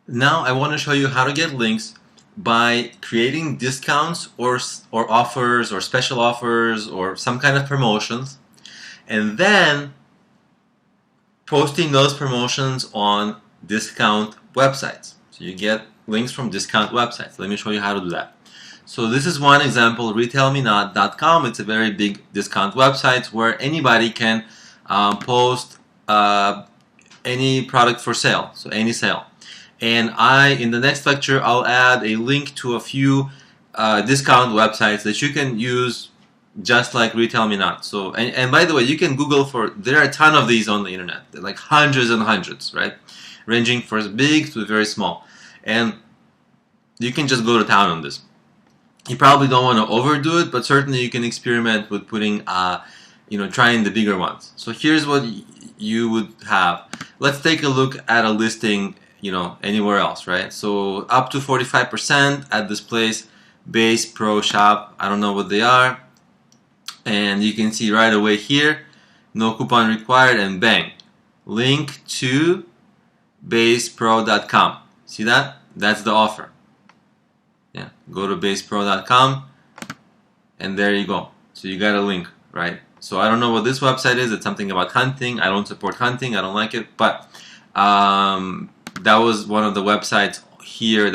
Now I want to show you how to get links by creating discounts or offers or special offers or some kind of promotions, and then posting those promotions on discount websites. So you get links from discount websites. Let me show you how to do that. So this is one example, retailmenot.com. It's a very big discount website where anybody can post any product for sale, so any sale. And in the next lecture, I'll add a link to a few discount websites that you can use just like Retail Me Not. So, and by the way, you can Google there are a ton of these on the internet. They're like hundreds and hundreds, right? Ranging from big to very small. And you can just go to town on this. You probably don't want to overdo it, but certainly you can experiment with putting, trying the bigger ones. So here's what you would have. Let's take a look at a listing, anywhere else, right? So up to 45% at this place, Base Pro Shop. I don't know what they are. And you can see right away here, no coupon required, and bang, link to basepro.com. See that? That's the offer. Yeah, go to basepro.com and there you go. So you got a link, right? So I don't know what this website is. It's something about hunting. I don't support hunting. I don't like it. But that was one of the websites here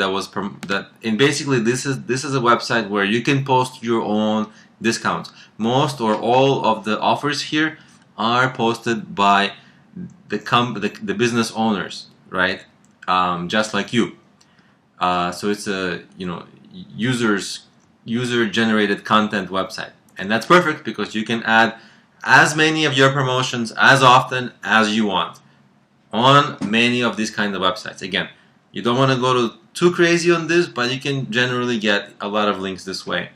and basically this is a website where you can post your own discounts. Most or all of the offers here are posted by the business owners, right? Just like you. So it's a user-generated content website, and that's perfect because you can add as many of your promotions as often as you want on many of these kind of websites. Again, you don't want to go too crazy on this, but you can generally get a lot of links this way.